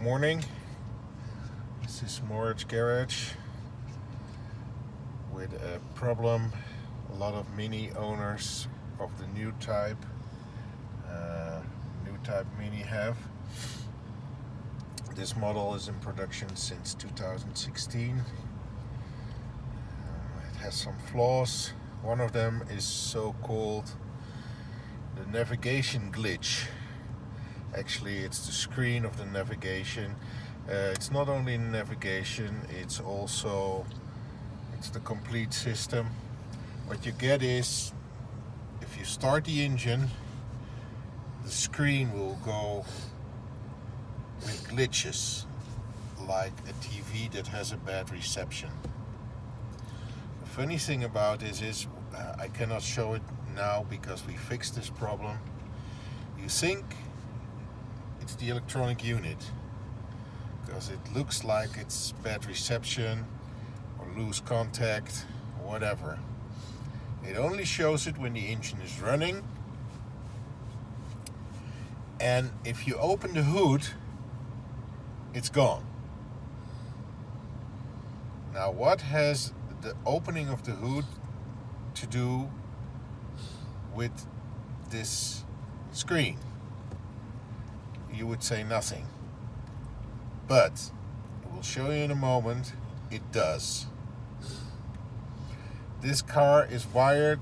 morning. This is Moritz Garage with a problem a lot of Mini owners of the new type Mini have. This model is in production since 2016. It has some flaws. One of them is so-called the navigation glitch. Actually, it's the screen of the navigation. It's not only navigation, it's the complete system. What you get is, if you start the engine, the screen will go with glitches, like a TV that has a bad reception. The funny thing about this is, I cannot show it now because we fixed this problem. You think it's the electronic unit because it looks like it's bad reception or loose contact or whatever. It only shows it when the engine is running, and if you open the hood, it's gone. Now, what has the opening of the hood to do with this screen? You would say nothing, but I will show you in a moment it does. This car is wired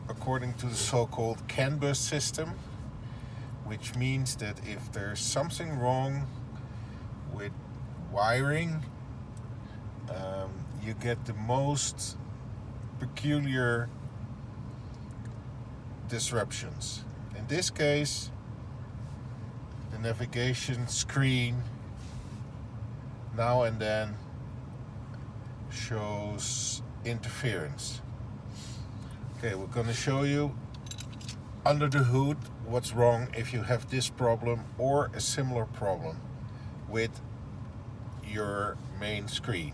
according to the so-called CAN bus system, which means that if there's something wrong with wiring, you get the most peculiar disruptions. In this case, the navigation screen now and then shows interference. Okay, we're going to show you under the hood what's wrong if you have this problem or a similar problem with your main screen.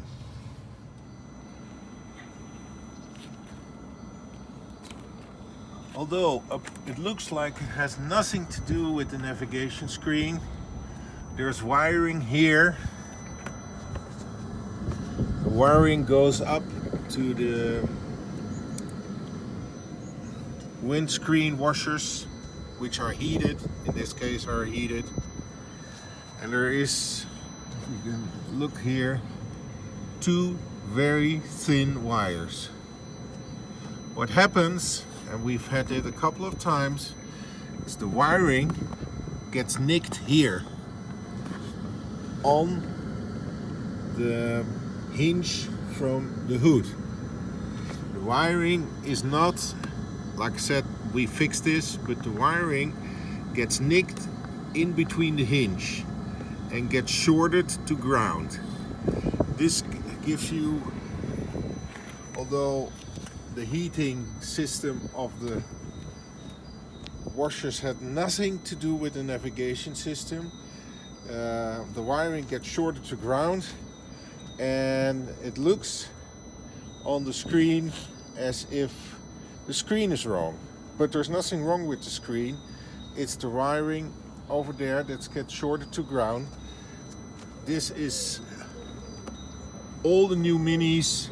Although it looks like it has nothing to do with the navigation screen, there's wiring here. The wiring goes up to the windscreen washers, which are heated, in this case are heated. And there is, if you can look here, two very thin wires. What happens, and we've had it a couple of times, is the wiring gets nicked here on the hinge from the hood. The wiring is not, like I said, we fixed this, but the wiring gets nicked in between the hinge and gets shorted to ground. This gives you, although the heating system of the washers had nothing to do with the navigation system, the wiring gets shorted to ground, and it looks on the screen as if the screen is wrong. But there's nothing wrong with the screen. It's the wiring over there that gets shorted to ground. This is, all the new Minis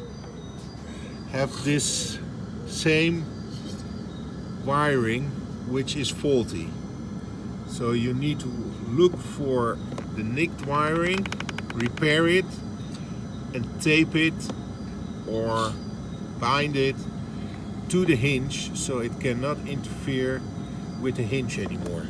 have this same wiring, which is faulty. So you need to look for the nicked wiring, repair it, and tape it or bind it to the hinge so it cannot interfere with the hinge anymore.